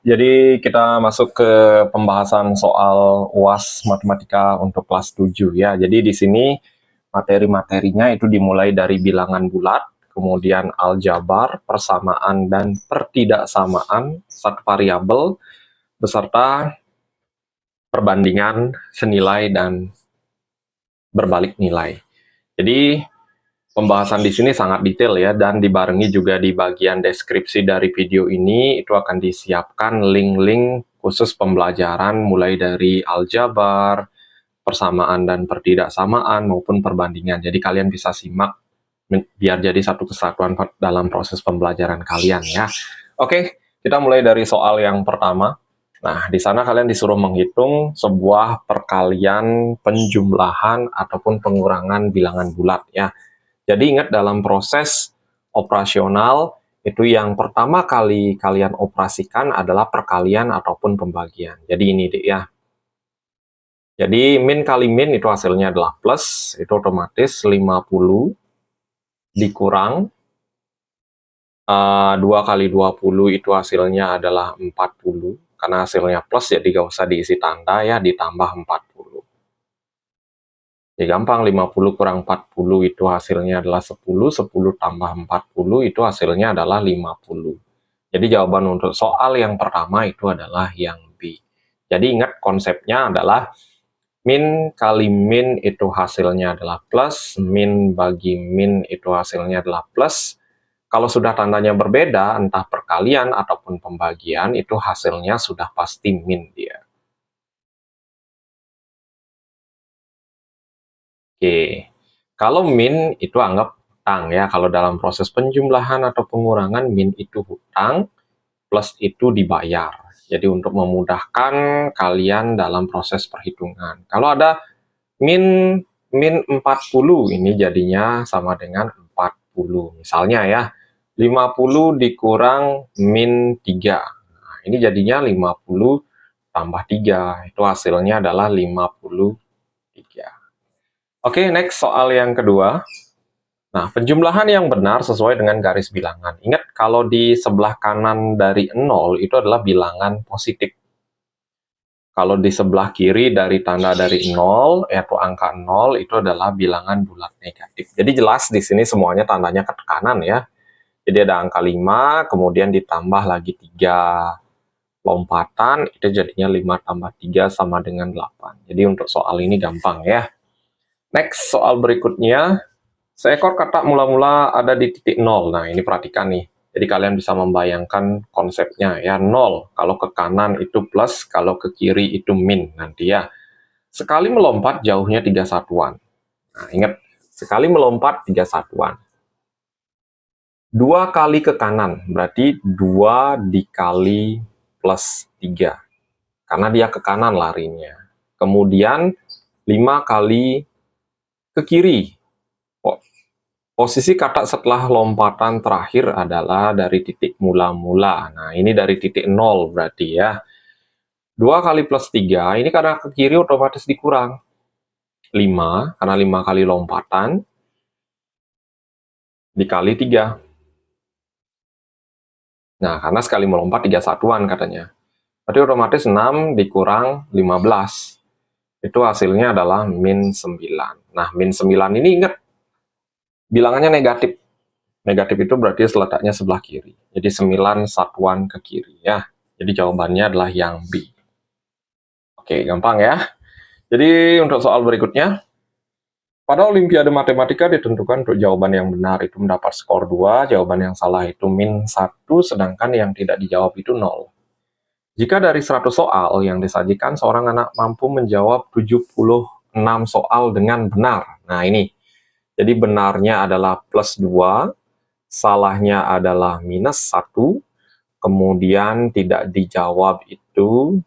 Jadi kita masuk ke pembahasan soal UAS Matematika untuk kelas 7 ya. Jadi di sini materi-materinya itu dimulai dari bilangan bulat, kemudian aljabar, persamaan dan pertidaksamaan satu variabel beserta perbandingan senilai dan berbalik nilai. Jadi pembahasan di sini sangat detail ya, dan dibarengi juga di bagian deskripsi dari video ini itu akan disiapkan link-link khusus pembelajaran mulai dari aljabar, persamaan dan pertidaksamaan maupun perbandingan. Jadi kalian bisa simak biar jadi satu kesatuan dalam proses pembelajaran kalian ya. Oke, kita mulai dari soal yang pertama. Nah, di sana kalian disuruh menghitung sebuah perkalian penjumlahan ataupun pengurangan bilangan bulat ya. Jadi ingat, dalam proses operasional itu yang pertama kali kalian operasikan adalah perkalian ataupun pembagian. Jadi ini deh ya. Jadi min kali min itu hasilnya adalah plus, itu otomatis 50 dikurang 2 kali 20 itu hasilnya adalah 40. Karena hasilnya plus jadi gak usah diisi tanda ya, ditambah 40. Ya gampang, 50 kurang 40 itu hasilnya adalah 10, 10 tambah 40 itu hasilnya adalah 50. Jadi jawaban untuk soal yang pertama itu adalah yang B. Jadi ingat konsepnya adalah min kali min itu hasilnya adalah plus, min bagi min itu hasilnya adalah plus. Kalau sudah tandanya berbeda, entah perkalian ataupun pembagian, itu hasilnya sudah pasti min dia. Oke, kalau min itu anggap hutang ya. Kalau dalam proses penjumlahan atau pengurangan, min itu hutang, plus itu dibayar. Jadi untuk memudahkan kalian dalam proses perhitungan. Kalau ada min 40, ini jadinya sama dengan 40. Misalnya ya, 50 dikurang min 3. Nah, ini jadinya 50 tambah 3. Itu hasilnya adalah 53. Oke, next soal yang kedua. Nah, penjumlahan yang benar sesuai dengan garis bilangan. Ingat, kalau di sebelah kanan dari 0 itu adalah bilangan positif. Kalau di sebelah kiri dari tanda dari 0, yaitu angka 0, itu adalah bilangan bulat negatif. Jadi jelas di sini semuanya tandanya ke kanan ya. Jadi ada angka 5, kemudian ditambah lagi 3 lompatan, itu jadinya 5 tambah 3 sama dengan 8. Jadi untuk soal ini gampang ya. Next, soal berikutnya. Seekor katak mula-mula ada di titik 0. Nah, ini perhatikan nih. Jadi kalian bisa membayangkan konsepnya ya. 0, kalau ke kanan itu plus, kalau ke kiri itu min nanti ya. Sekali melompat jauhnya 3 satuan. Nah, ingat, sekali melompat 3 satuan. 2 kali ke kanan, berarti 2 dikali plus 3. Karena dia ke kanan larinya. Kemudian 5 kali ke kiri. Posisi katak setelah lompatan terakhir adalah dari titik mula-mula. Nah, ini dari titik 0 berarti ya. 2 kali plus 3, ini karena ke kiri otomatis dikurang. 5, karena 5 kali lompatan, dikali 3. Nah, karena sekali melompat 3 satuan katanya. Berarti otomatis 6 dikurang 15. Itu hasilnya adalah min 9. Nah, min 9 ini ingat, bilangannya negatif. Negatif itu berarti letaknya sebelah kiri. Jadi 9 satuan ke kiri ya. Jadi jawabannya adalah yang B. Oke, gampang ya. Jadi untuk soal berikutnya. Pada Olimpiade Matematika ditentukan untuk jawaban yang benar itu mendapat skor 2, jawaban yang salah itu min 1, sedangkan yang tidak dijawab itu 0. Jika dari 100 soal yang disajikan, seorang anak mampu menjawab 76 soal dengan benar. Nah ini, jadi benarnya adalah plus 2, salahnya adalah minus 1, kemudian tidak dijawab itu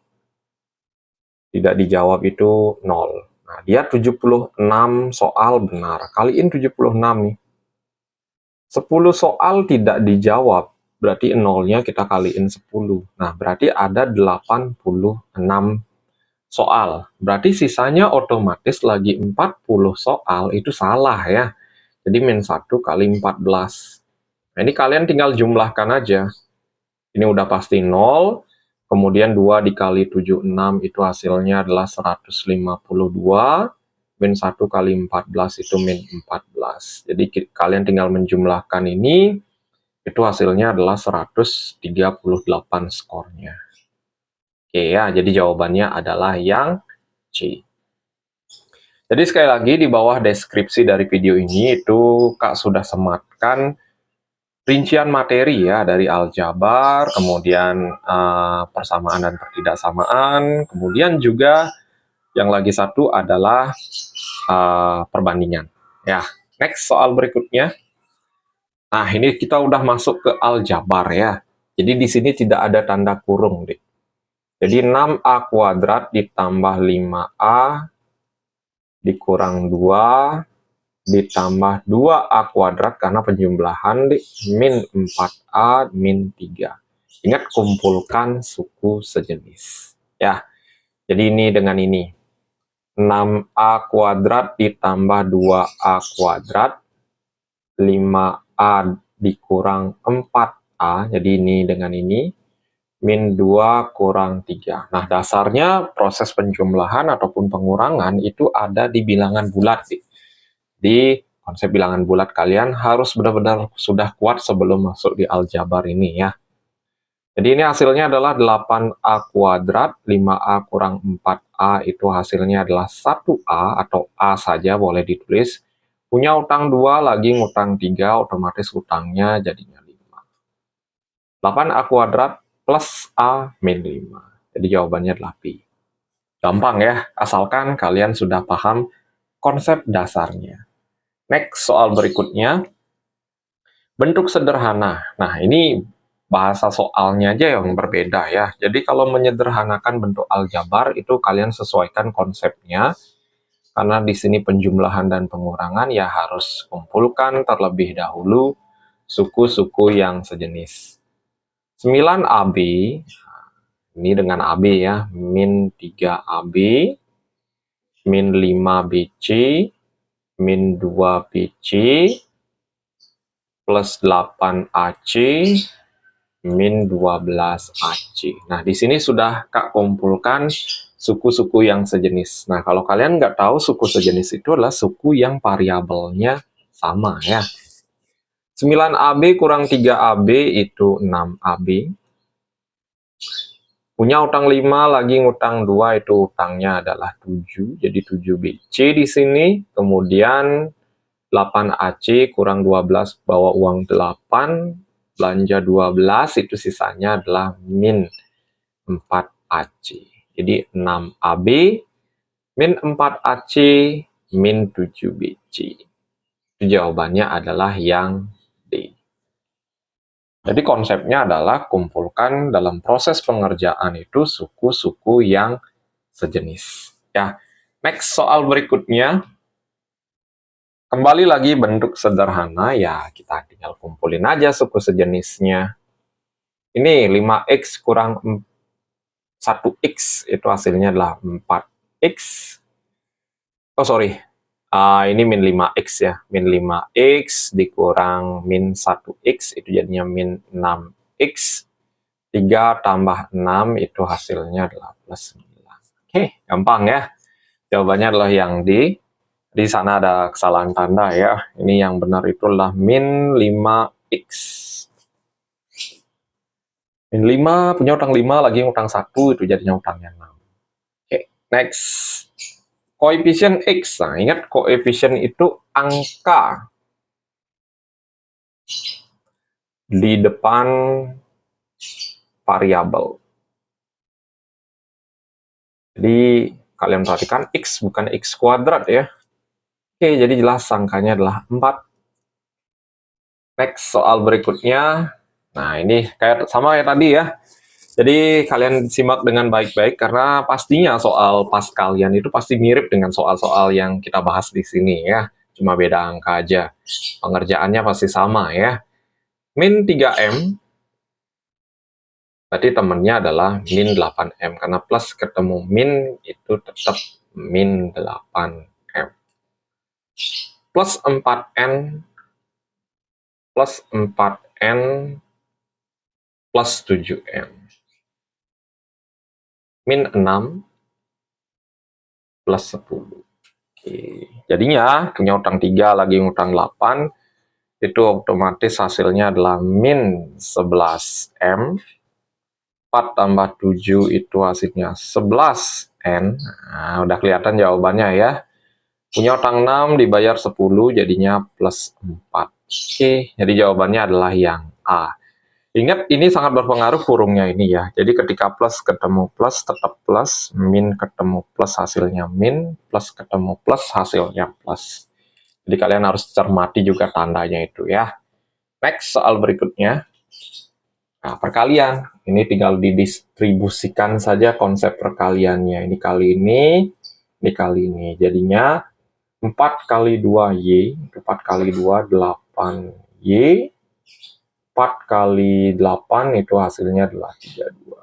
0. Nah, dia 76 soal benar. Kaliin 76 nih. 10 soal tidak dijawab, berarti nolnya kita kaliin 10. Nah, berarti ada 86 soal. Berarti sisanya otomatis lagi 40 soal, itu salah ya. Jadi min 1 kali 14. Nah, ini kalian tinggal jumlahkan aja. Ini udah pasti 0, kemudian 2 dikali 76 itu hasilnya adalah 152, min 1 kali 14 itu min 14. Jadi kalian tinggal menjumlahkan ini, itu hasilnya adalah 138 skornya. Oke ya, jadi jawabannya adalah yang C. Jadi sekali lagi di bawah deskripsi dari video ini itu Kak sudah sematkan rincian materi ya dari aljabar, kemudian persamaan dan pertidaksamaan, kemudian juga yang lagi satu adalah perbandingan. Ya, next soal berikutnya. Nah, ini kita udah masuk ke aljabar ya. Jadi di sini tidak ada tanda kurung, deh. Jadi 6A kuadrat ditambah 5A dikurang 2 ditambah 2A kuadrat karena penjumlahan min 4A min 3. Ingat, kumpulkan suku sejenis. Ya, jadi ini dengan ini. 6A kuadrat ditambah 2A kuadrat, 5A dikurang 4A, jadi ini dengan ini, min 2 kurang 3. Nah, dasarnya proses penjumlahan ataupun pengurangan itu ada di bilangan bulat. Di konsep bilangan bulat kalian harus benar-benar sudah kuat sebelum masuk di aljabar ini ya. Jadi ini hasilnya adalah 8A kuadrat, 5A kurang 4A itu hasilnya adalah 1A atau A saja boleh ditulis. Punya utang 2, lagi ngutang 3, otomatis utangnya jadinya 5. 8A kuadrat plus A min 5. Jadi jawabannya adalah B. Gampang ya, asalkan kalian sudah paham konsep dasarnya. Next, soal berikutnya. Bentuk sederhana. Nah, ini bahasa soalnya aja yang berbeda ya. Jadi kalau menyederhanakan bentuk aljabar itu kalian sesuaikan konsepnya. Karena di sini penjumlahan dan pengurangan ya harus kumpulkan terlebih dahulu suku-suku yang sejenis. 9AB, ini dengan AB ya, min 3AB, min 5BC, min 2BC, plus 8AC, min 12AC. Nah, di sini sudah Kak kumpulkan suku-suku yang sejenis. Nah, kalau kalian nggak tahu, suku sejenis itu adalah suku yang variabelnya sama ya. 9AB kurang 3AB itu 6AB. Punya utang 5, lagi ngutang 2, itu utangnya adalah 7. Jadi 7BC di sini. Kemudian 8AC kurang 12, bawa uang 8. Belanja 12, itu sisanya adalah min 4AC. Jadi 6AB, min 4AC, min 7BC. Jawabannya adalah yang D. Jadi konsepnya adalah kumpulkan dalam proses pengerjaan itu suku-suku yang sejenis. Ya, next soal berikutnya. Kembali lagi bentuk sederhana, ya kita tinggal kumpulin aja suku sejenisnya. Ini 5X kurang 1X, itu hasilnya adalah 4X. Oh sorry, ini min 5X ya. Min 5X dikurang min 1X, itu jadinya min 6X. 3 tambah 6, itu hasilnya adalah plus 9. Oke, gampang ya. Jawabannya adalah yang D. Di sana ada kesalahan tanda ya. Ini yang benar itu adalah min 5X. Min 5, punya utang 5, lagi utang 1, itu jadinya utangnya 6. Oke, next. Koefisien X. Nah, ingat koefisien itu angka di depan variabel. Jadi kalian perhatikan X bukan X kuadrat ya. Oke, jadi jelas angkanya adalah 4. Next, soal berikutnya. Nah, ini kayak sama kayak tadi ya. Jadi kalian simak dengan baik-baik karena pastinya soal pas kalian itu pasti mirip dengan soal-soal yang kita bahas di sini ya. Cuma beda angka aja. Pengerjaannya pasti sama ya. Min 3M, berarti temennya adalah min 8M. Karena plus ketemu min itu tetap min 8M. Plus 4N, plus 4N, plus 7M. min 6 plus 10. Oke. Jadinya punya utang 3 lagi utang 8, itu otomatis hasilnya adalah min 11M. 4 tambah 7 itu hasilnya 11N. Nah, udah kelihatan jawabannya ya. Punya utang 6 dibayar 10 jadinya plus 4. Oke, jadi jawabannya adalah yang A. Ingat, ini sangat berpengaruh kurungnya ini ya. Jadi ketika plus ketemu plus tetap plus, min ketemu plus hasilnya min, plus ketemu plus hasilnya plus. Jadi kalian harus cermati juga tandanya itu ya. Next, soal berikutnya. Nah, perkalian. Ini tinggal didistribusikan saja konsep perkaliannya. Ini kali ini. Jadinya 4 kali 2Y, 4 kali 2, 8Y. 4 kali 8 itu hasilnya adalah 32.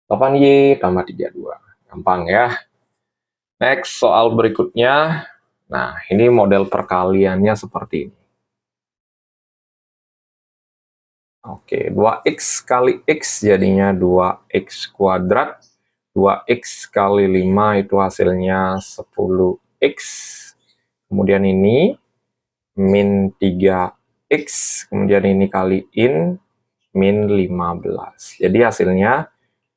8Y tambah 32. Gampang ya. Next, soal berikutnya. Nah, ini model perkaliannya seperti ini. Oke, 2X kali X jadinya 2X kuadrat. 2X kali 5 itu hasilnya 10X. Kemudian ini min 3X. Kemudian ini kaliin min 15. Jadi hasilnya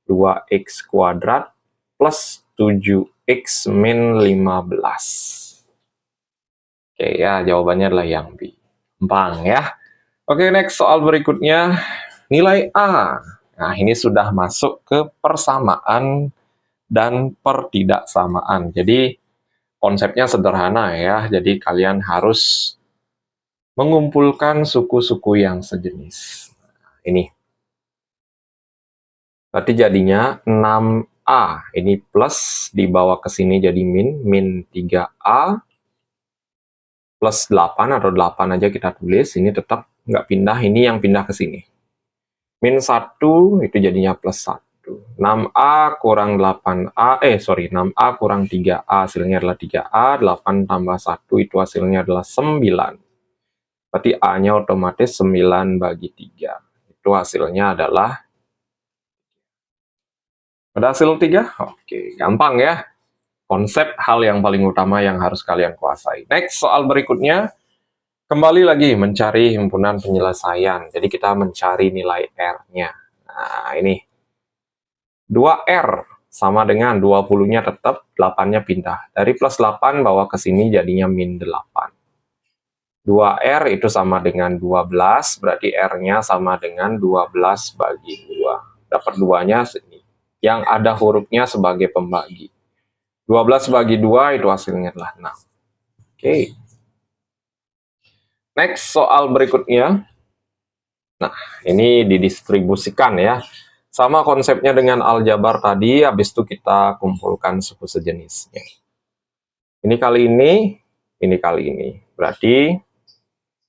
2X kuadrat plus 7X min 15. Oke ya, jawabannya adalah yang B. Gampang ya. Oke, next soal berikutnya. Nilai A. Nah, ini sudah masuk ke persamaan dan pertidaksamaan. Jadi, konsepnya sederhana ya. Jadi, kalian harus mengumpulkan suku-suku yang sejenis. Nah, ini. Berarti jadinya 6A. Ini plus, dibawa ke sini jadi min 3A. Plus 8 atau 8 aja kita tulis. Ini tetap nggak pindah, ini yang pindah ke sini. Min 1 itu jadinya plus 1. 6A kurang 8A, 6A kurang 3A, hasilnya adalah 3A, 8 tambah 1 itu hasilnya adalah 9. Berarti A-nya otomatis 9 bagi 3. Itu hasilnya adalah, ada hasil 3? Oke, gampang ya. Konsep hal yang paling utama yang harus kalian kuasai. Next, soal berikutnya. Kembali lagi mencari himpunan penyelesaian. Jadi kita mencari nilai R-nya. Nah, ini. 2R sama dengan 20-nya tetap, 8-nya pindah. Dari plus 8 bawa ke sini jadinya min 8. 2R itu sama dengan 12, berarti R-nya sama dengan 12 bagi 2. Dapat 2-nya sini. Yang ada hurufnya sebagai pembagi. 12 bagi 2 itu hasilnya adalah 6. Oke. Next, soal berikutnya. Nah, ini didistribusikan ya. Sama konsepnya dengan aljabar tadi, habis itu kita kumpulkan suku sejenisnya. Ini kali ini kali ini. Berarti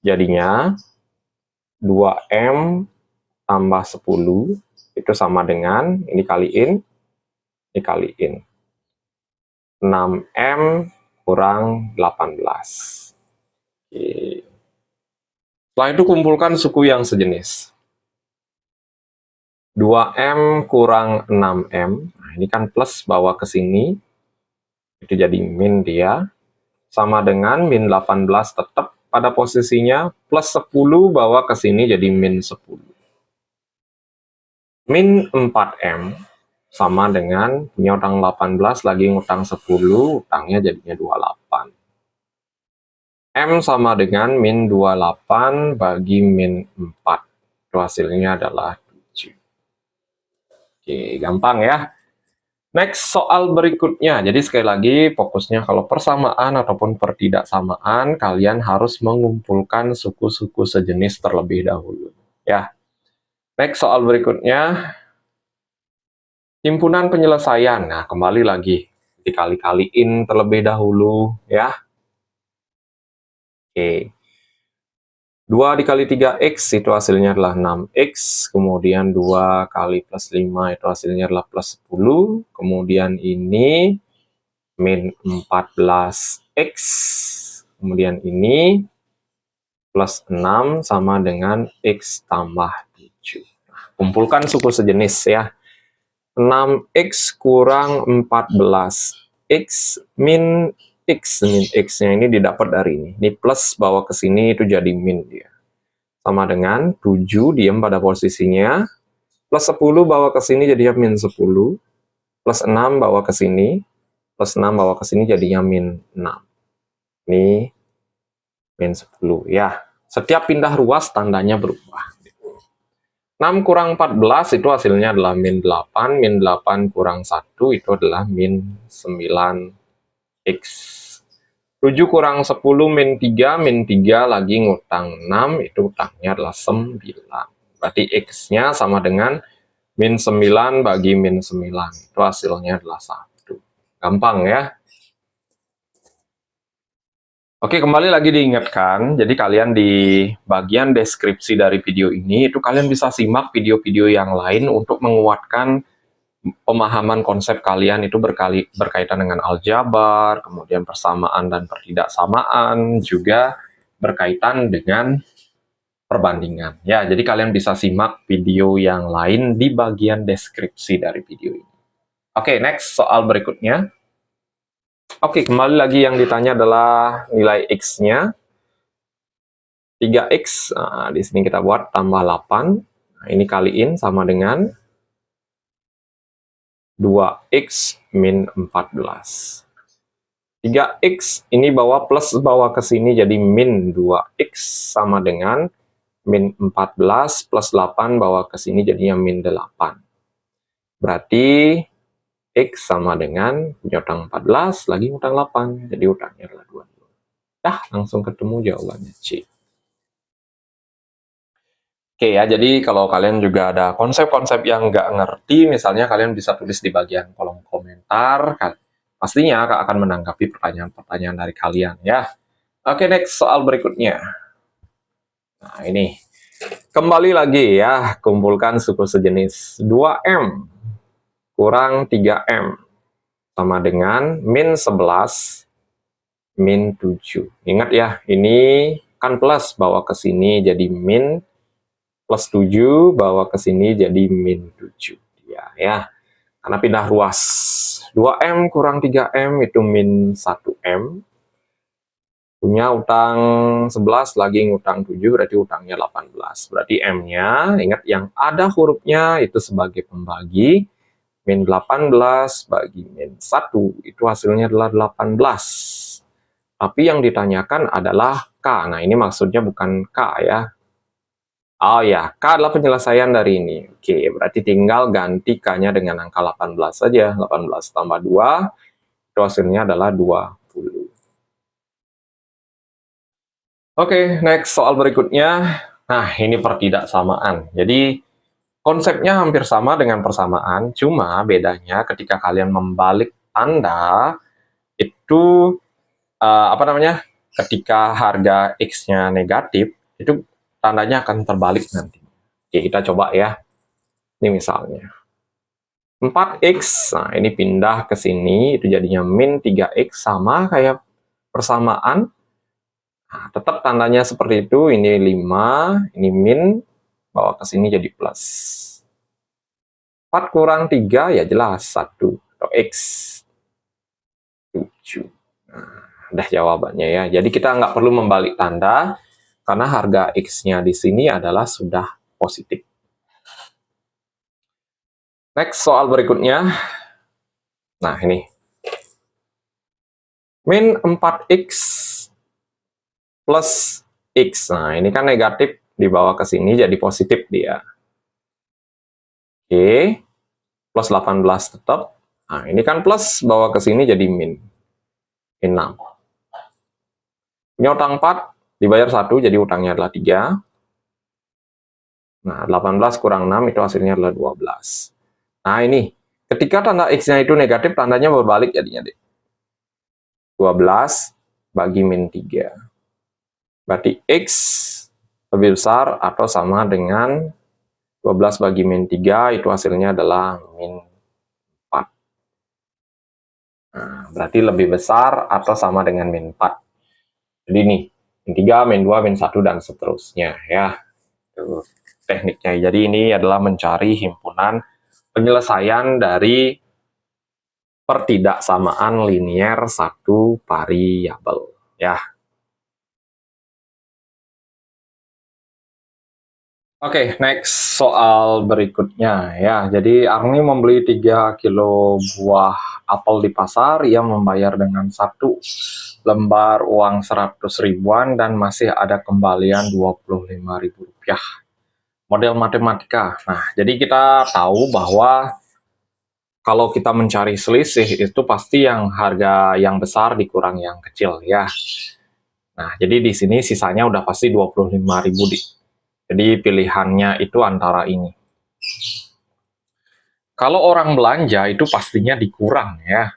jadinya 2M tambah 10 itu sama dengan, ini kaliin. 6M kurang 18. Oke. Setelah itu kumpulkan suku yang sejenis. 2M kurang 6M. Nah, ini kan plus bawa ke sini. Itu jadi min dia. Sama dengan min 18 tetap pada posisinya. Plus 10 bawa ke sini jadi min 10. Min 4M sama dengan punya utang 18 lagi ngutang 10. Utangnya jadinya 28. M sama dengan min 28 bagi min 4. Itu hasilnya adalah 7. Oke, gampang ya. Next, soal berikutnya. Jadi sekali lagi, fokusnya kalau persamaan ataupun pertidaksamaan, kalian harus mengumpulkan suku-suku sejenis terlebih dahulu. Ya. Next, soal berikutnya. Himpunan penyelesaian. Nah, kembali lagi. Dikali-kaliin terlebih dahulu. Ya. Oke. 2 dikali 3X itu hasilnya adalah 6X, kemudian 2 kali plus 5 itu hasilnya adalah plus 10, kemudian ini min 14X, kemudian ini plus 6 sama dengan X tambah 7. Nah, kumpulkan suku sejenis ya. 6x kurang 14. X min X. Min X-nya ini didapat dari ini. Ini plus bawa ke sini itu jadi min dia. Sama dengan 7 diam pada posisinya. Plus 10 bawa ke sini jadinya min 10. Plus 6 bawa ke sini. Plus 6 bawa ke sini jadinya min 6. Ini min 10 ya. Setiap pindah ruas tandanya berubah. 6 kurang 14 itu hasilnya adalah min 8. Min 8 kurang 1 itu adalah min 9x. 7 kurang 10 min 3. Min 3 lagi ngutang 6. Itu utangnya adalah 9. Berarti x-nya sama dengan min 9 bagi min 9. Itu hasilnya adalah 1. Gampang ya. Oke, kembali lagi diingatkan, jadi kalian di bagian deskripsi dari video ini, itu kalian bisa simak video-video yang lain untuk menguatkan pemahaman konsep kalian itu berkaitan dengan aljabar, kemudian persamaan dan pertidaksamaan, juga berkaitan dengan perbandingan. Ya, jadi kalian bisa simak video yang lain di bagian deskripsi dari video ini. Oke, next, soal berikutnya. Oke, kembali lagi yang ditanya adalah nilai X-nya. 3X, nah, di sini kita buat tambah 8. Nah, ini kaliin sama dengan 2X min 14. 3X ini bawa plus bawa ke sini jadi min 2X sama dengan min 14 plus 8 bawa ke sini jadinya min 8. Berarti X sama dengan punya utang 14 lagi utang 8. Jadi utangnya adalah 22. Dah, langsung ketemu jawabannya C. Oke ya, jadi kalau kalian juga ada konsep-konsep yang nggak ngerti, misalnya kalian bisa tulis di bagian kolom komentar, kan? Pastinya akan menanggapi pertanyaan-pertanyaan dari kalian ya. Oke, next soal berikutnya. Nah, ini. Kembali lagi ya, kumpulkan suku sejenis 2M kurang 3M sama dengan min 11 min 7. Ingat ya, ini kan plus bawa ke sini jadi min, plus 7 bawa ke sini jadi min 7 ya. Karena pindah ruas. 2M kurang 3M itu min 1M. Punya utang 11 lagi ngutang 7 berarti utangnya 18. Berarti M-nya ingat yang ada hurufnya itu sebagai pembagi. Min 18 bagi min 1 itu hasilnya adalah 18. Tapi yang ditanyakan adalah K. Nah, ini maksudnya bukan K ya. Oh ya, K adalah penyelesaian dari ini. Oke, berarti tinggal ganti K-nya dengan angka 18 saja. 18 tambah 2, itu hasilnya adalah 20. Oke, next soal berikutnya. Nah, ini pertidaksamaan. Jadi, konsepnya hampir sama dengan persamaan, cuma bedanya ketika kalian membalik tanda, itu, ketika harga X-nya negatif, itu tandanya akan terbalik nanti. Oke, kita coba ya. Ini misalnya 4X, nah ini pindah ke sini, itu jadinya min 3X, sama kayak persamaan. Nah, tetap tandanya seperti itu, ini 5, ini min, bawa ke sini jadi plus. 4 kurang 3, ya jelas 1, atau X. 7. Nah, udah jawabannya ya. Jadi kita nggak perlu membalik tanda, karena harga X-nya di sini adalah sudah positif. Next, soal berikutnya. Nah, ini. Min 4X plus X. Nah, ini kan negatif dibawa ke sini jadi positif dia. Oke. Plus 18 tetap. Nah, ini kan plus bawa ke sini jadi min. Min 6. Ini utang 4 dibayar 1 jadi utangnya adalah 3. Nah, 18 kurang 6 itu hasilnya adalah 12. Nah, ini. Ketika tanda X-nya itu negatif, tandanya berbalik jadinya deh. 12 bagi min 3. Berarti X lebih besar atau sama dengan 12 bagi min 3, itu hasilnya adalah min 4. Nah, berarti lebih besar atau sama dengan min 4. Jadi nih, min 3, min 2, min 1, dan seterusnya ya. Itu tekniknya. Jadi ini adalah mencari himpunan penyelesaian dari pertidaksamaan linier satu variabel ya. Oke, next soal berikutnya ya. Jadi Arni membeli 3 kilo buah apel di pasar, ia membayar dengan 1 lembar uang 100 ribuan dan masih ada kembalian 25 ribu rupiah. Model matematika. Nah, jadi kita tahu bahwa kalau kita mencari selisih itu pasti yang harga yang besar dikurang yang kecil ya. Nah, jadi di sini sisanya udah pasti 25.000 di. Jadi pilihannya itu antara ini. Kalau orang belanja itu pastinya dikurang ya.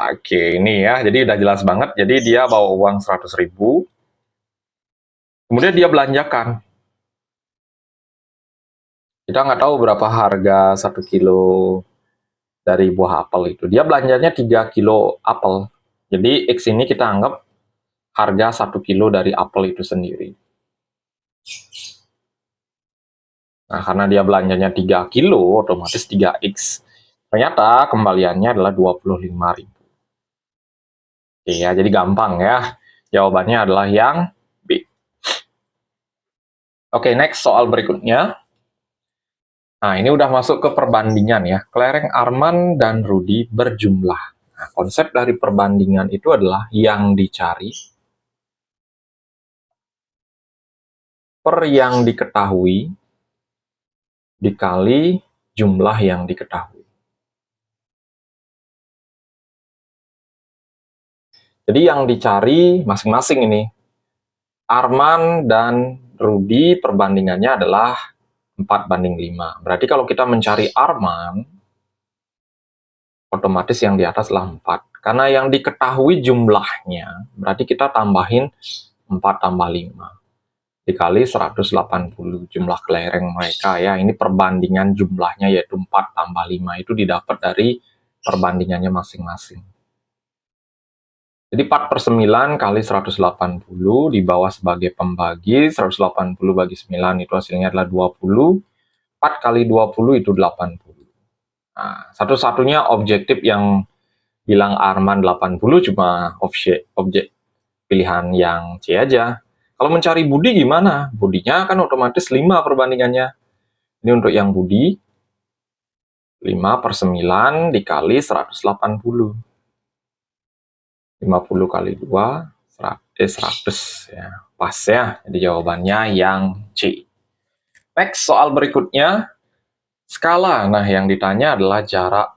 Oke, ini ya. Jadi udah jelas banget. Jadi dia bawa uang 100 ribu. Kemudian dia belanjakan. Kita nggak tahu berapa harga 1 kilo dari buah apel itu. Dia belanjanya 3 kilo apel. Jadi X ini kita anggap harga 1 kilo dari apel itu sendiri. Nah, karena dia belanjanya 3 kilo, otomatis 3X. Ternyata kembaliannya adalah 25.000. Oke ya, jadi gampang ya. Jawabannya adalah yang B. Oke, next soal berikutnya. Nah, ini udah masuk ke perbandingan ya. Kelereng Arman dan Rudi berjumlah. Nah, konsep dari perbandingan itu adalah yang dicari per yang diketahui dikali jumlah yang diketahui. Jadi yang dicari masing-masing ini. Arman dan Rudi perbandingannya adalah 4:5. Berarti kalau kita mencari Arman, otomatis yang di atas adalah 4. Karena yang diketahui jumlahnya, berarti kita tambahin 4 tambah 5. Dikali 180 jumlah kelereng mereka ya. Ini perbandingan jumlahnya yaitu 4 tambah 5. Itu didapat dari perbandingannya masing-masing. Jadi 4/9 kali 180 di bawah sebagai pembagi, 180 bagi 9 itu hasilnya adalah 20. 4 kali 20 itu 80. Nah, satu-satunya objektif yang bilang Arman 80 cuma objek pilihan yang C aja. Kalau mencari Budi gimana? Budinya kan otomatis 5 perbandingannya. Ini untuk yang Budi, 5/9 dikali 180. 50 kali 2, 100 ya. Pas ya, jadi jawabannya yang C. Next, soal berikutnya. Skala. Nah, yang ditanya adalah jarak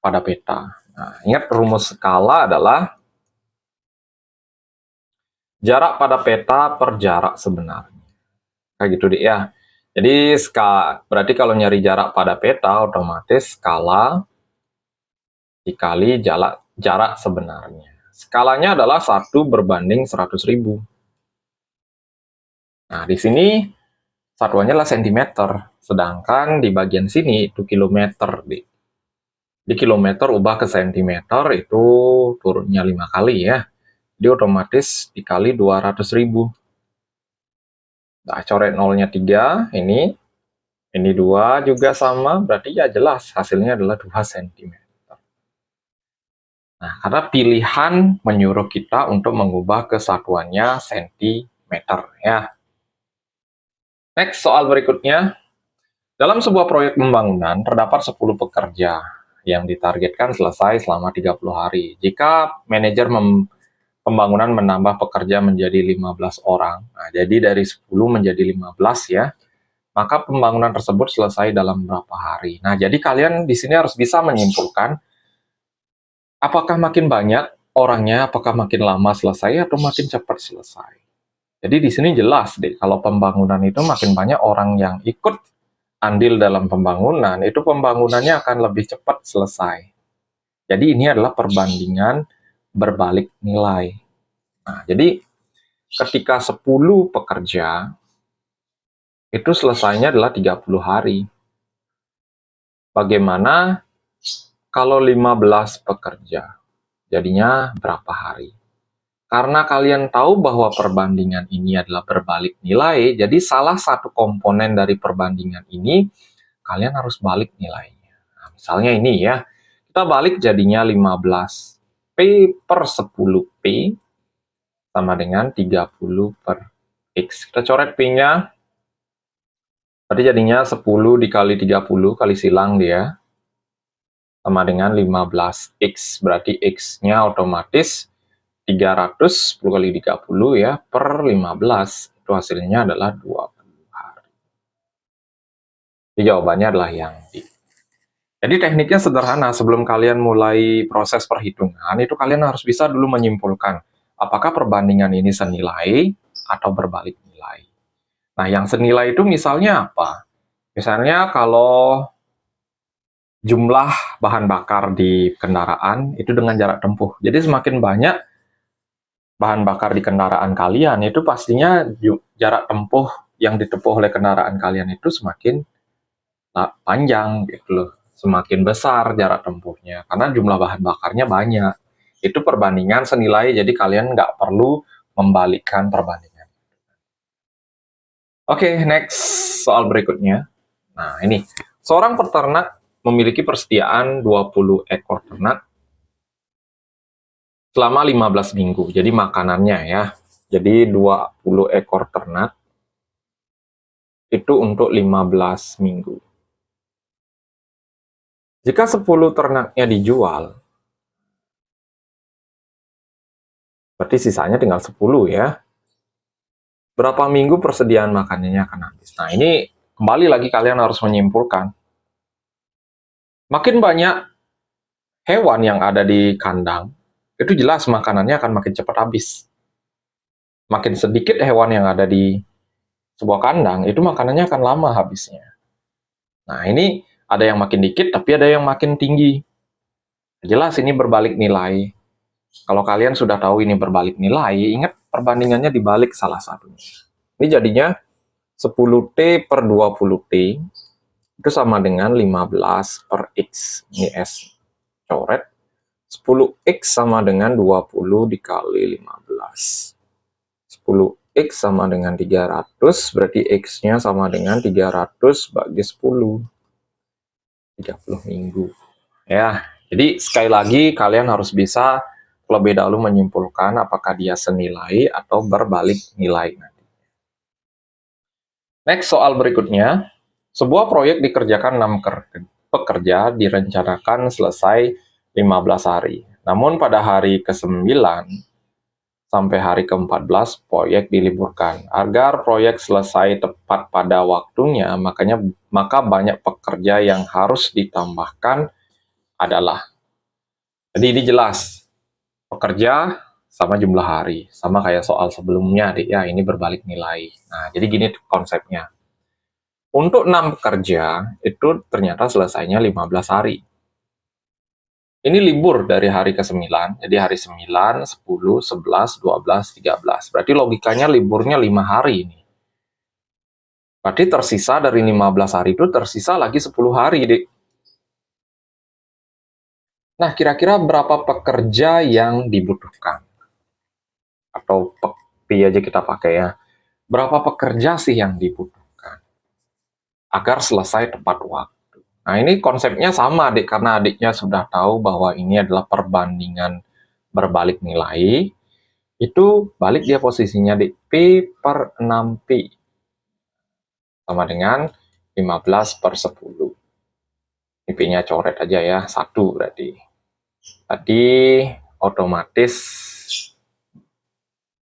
pada peta. Nah, ingat rumus skala adalah jarak pada peta per jarak sebenarnya. Kayak gitu deh ya. Jadi, berarti kalau nyari jarak pada peta, otomatis skala dikali jarak sebenarnya. Skalanya adalah 1/100.000. Nah, di sini satuannya adalah sentimeter. Sedangkan di bagian sini itu kilometer. Di kilometer ubah ke sentimeter itu turunnya 5 kali ya. Jadi otomatis dikali 200.000. Nah, coret nolnya 3, ini 2 juga sama, berarti ya jelas hasilnya adalah 2 cm. Nah, karena pilihan menyuruh kita untuk mengubah kesatuannya sentimeter ya. Next, soal berikutnya. Dalam sebuah proyek pembangunan, terdapat 10 pekerja yang ditargetkan selesai selama 30 hari. Jika manajer pembangunan menambah pekerja menjadi 15 orang, nah, jadi dari 10 menjadi 15 ya, maka pembangunan tersebut selesai dalam berapa hari. Nah, jadi kalian di sini harus bisa menyimpulkan apakah makin banyak orangnya, apakah makin lama selesai atau makin cepat selesai. Jadi di sini jelas deh, kalau pembangunan itu makin banyak orang yang ikut andil dalam pembangunan, itu pembangunannya akan lebih cepat selesai. Jadi ini adalah perbandingan berbalik nilai. Nah, jadi ketika 10 pekerja, itu selesainya adalah 30 hari. Bagaimana kalau 15 pekerja? Jadinya berapa hari? Karena kalian tahu bahwa perbandingan ini adalah berbalik nilai, jadi salah satu komponen dari perbandingan ini kalian harus balik nilainya. Nah, misalnya ini ya, kita balik jadinya 15P per 10P sama dengan 30 per X. Kita coret P-nya, berarti jadinya 10 dikali 30, kali silang dia, sama dengan 15X. Berarti X-nya otomatis 300, 10 kali 30 ya, per 15. Itu hasilnya adalah 20 hari. Jadi jawabannya adalah yang D. Jadi tekniknya sederhana, sebelum kalian mulai proses perhitungan, itu kalian harus bisa dulu menyimpulkan apakah perbandingan ini senilai atau berbalik nilai. Nah, yang senilai itu misalnya apa? Misalnya kalau jumlah bahan bakar di kendaraan itu dengan jarak tempuh. Jadi semakin banyak bahan bakar di kendaraan kalian, itu pastinya jarak tempuh yang ditempuh oleh kendaraan kalian itu semakin panjang gitu loh. Semakin besar jarak tempuhnya, karena jumlah bahan bakarnya banyak. Itu perbandingan senilai, jadi kalian nggak perlu membalikkan perbandingan. Oke, next soal berikutnya. Nah, ini. Seorang peternak memiliki persediaan 20 ekor ternak selama 15 minggu. Jadi makanannya ya. Jadi 20 ekor ternak itu untuk 15 minggu. Jika 10 ternaknya dijual, berarti sisanya tinggal 10 ya. Berapa minggu persediaan makanannya akan habis? Nah, ini kembali lagi kalian harus menyimpulkan. Makin banyak hewan yang ada di kandang, itu jelas makanannya akan makin cepat habis. Makin sedikit hewan yang ada di sebuah kandang, itu makanannya akan lama habisnya. Nah, ini ada yang makin dikit, tapi ada yang makin tinggi. Jelas ini berbalik nilai. Kalau kalian sudah tahu ini berbalik nilai, ingat perbandingannya dibalik salah satunya. Ini jadinya 10T per 20T itu sama dengan 15 per X. Ini S coret. 10X sama dengan 20 dikali 15. 10X sama dengan 300, berarti X-nya sama dengan 300 bagi 10. 30 minggu. Ya, jadi sekali lagi kalian harus bisa terlebih dahulu menyimpulkan apakah dia senilai atau berbalik nilai. Next, soal berikutnya. Sebuah proyek dikerjakan 6 pekerja direncanakan selesai 15 hari. Namun pada hari ke-9 sampai hari ke-14 proyek diliburkan. Agar proyek selesai tepat pada waktunya, maka banyak pekerja yang harus ditambahkan adalah. Jadi ini jelas. Pekerja sama jumlah hari, sama kayak soal sebelumnya deh ya, ini berbalik nilai. Nah, jadi gini konsepnya. Untuk 6 pekerja, itu ternyata selesainya 15 hari. Ini libur dari hari ke-9, jadi hari 9, 10, 11, 12, 13. Berarti logikanya liburnya 5 hari ini. Berarti tersisa dari 15 hari itu tersisa lagi 10 hari, Dik. Nah, kira-kira berapa pekerja yang dibutuhkan? Atau P aja kita pakai ya. Berapa pekerja sih yang dibutuhkan agar selesai tepat waktu? Nah, ini konsepnya sama, Adik, karena adiknya sudah tahu bahwa ini adalah perbandingan berbalik nilai. Itu balik dia posisinya di P per 6P. Sama dengan 15 per 10. Ini P-nya coret aja ya, 1 berarti. Tadi otomatis,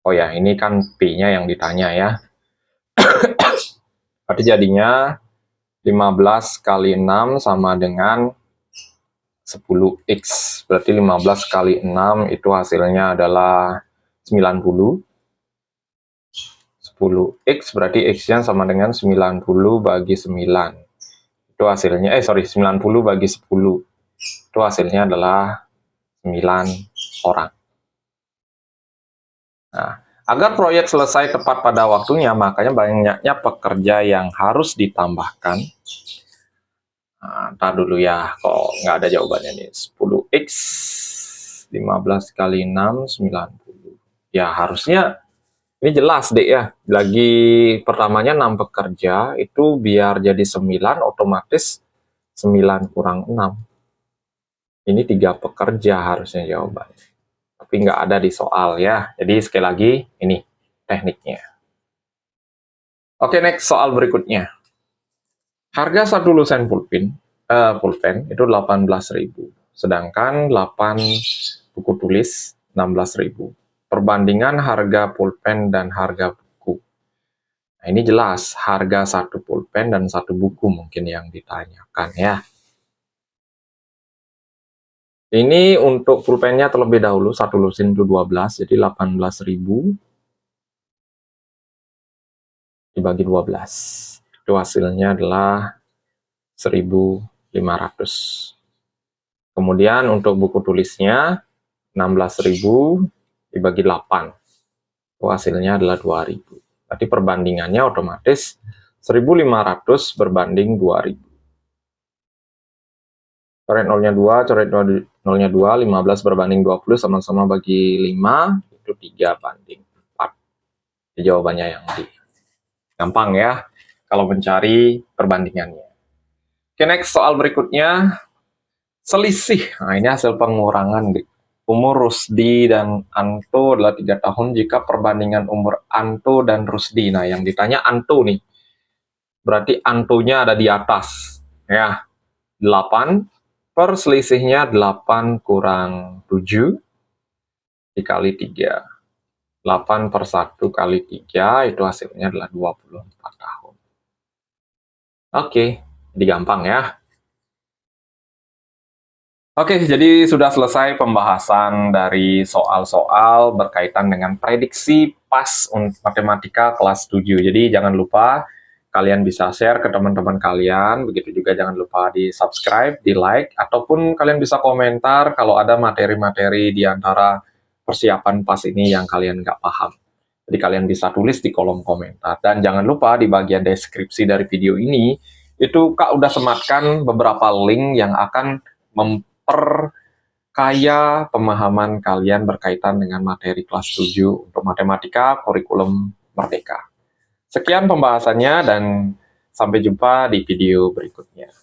oh ya, ini kan P-nya yang ditanya ya. Berarti jadinya 15 kali 6 sama dengan 10X. Berarti 15 kali 6 itu hasilnya adalah 90. 10X berarti X-nya sama dengan 90 bagi 9. Itu hasilnya, 90 bagi 10. Itu hasilnya adalah 9 orang. Nah, agar proyek selesai tepat pada waktunya, makanya banyaknya pekerja yang harus ditambahkan. Nah, ntar dulu ya, kok nggak ada jawabannya nih. 10X, 15 kali 6, 90. Ya, harusnya Ini jelas deh ya, lagi pertamanya 6 pekerja, itu biar jadi 9, otomatis 9 kurang 6. Ini 3 pekerja harusnya jawabannya. Tapi nggak ada di soal ya. Jadi sekali lagi, ini tekniknya. Oke, next soal berikutnya. Harga satu lusen pulpen itu 18.000, sedangkan 8 buku tulis 16.000. Perbandingan harga pulpen dan harga buku. Nah, ini jelas harga satu pulpen dan satu buku mungkin yang ditanyakan ya. Ini untuk pulpennya terlebih dahulu, satu lusin itu 12, jadi 18.000 dibagi 12. Itu hasilnya adalah 1.500. Kemudian untuk buku tulisnya 16.000 dibagi 8. Itu hasilnya adalah 2.000. Berarti perbandingannya otomatis 1.500 berbanding 2.000. Coret nolnya 2, coret nolnya 2, 15 berbanding 20, sama-sama bagi 5, itu 3 banding 4. Jadi jawabannya yang D. Gampang ya, kalau mencari perbandingannya. Oke, next soal berikutnya. Selisih, nah ini hasil pengurangan. Umur Rusdi dan Anto adalah 3 tahun jika perbandingan umur Anto dan Rusdi. Nah, yang ditanya Anto nih. Berarti Antonya ada di atas. Ya, 8. Perselisihnya 8 kurang 7 dikali 3. 8 per 1 kali 3 itu hasilnya adalah 24 tahun. Oke, jadi gampang ya. Oke, jadi sudah selesai pembahasan dari soal-soal berkaitan dengan prediksi PAS matematika kelas 7. Jadi jangan lupa kalian bisa share ke teman-teman kalian, begitu juga jangan lupa di subscribe, di like, ataupun kalian bisa komentar kalau ada materi-materi di antara persiapan PAS ini yang kalian nggak paham. Jadi kalian bisa tulis di kolom komentar. Dan jangan lupa di bagian deskripsi dari video ini, itu Kak udah sematkan beberapa link yang akan memperkaya pemahaman kalian berkaitan dengan materi kelas 7 untuk matematika kurikulum merdeka. Sekian pembahasannya dan sampai jumpa di video berikutnya.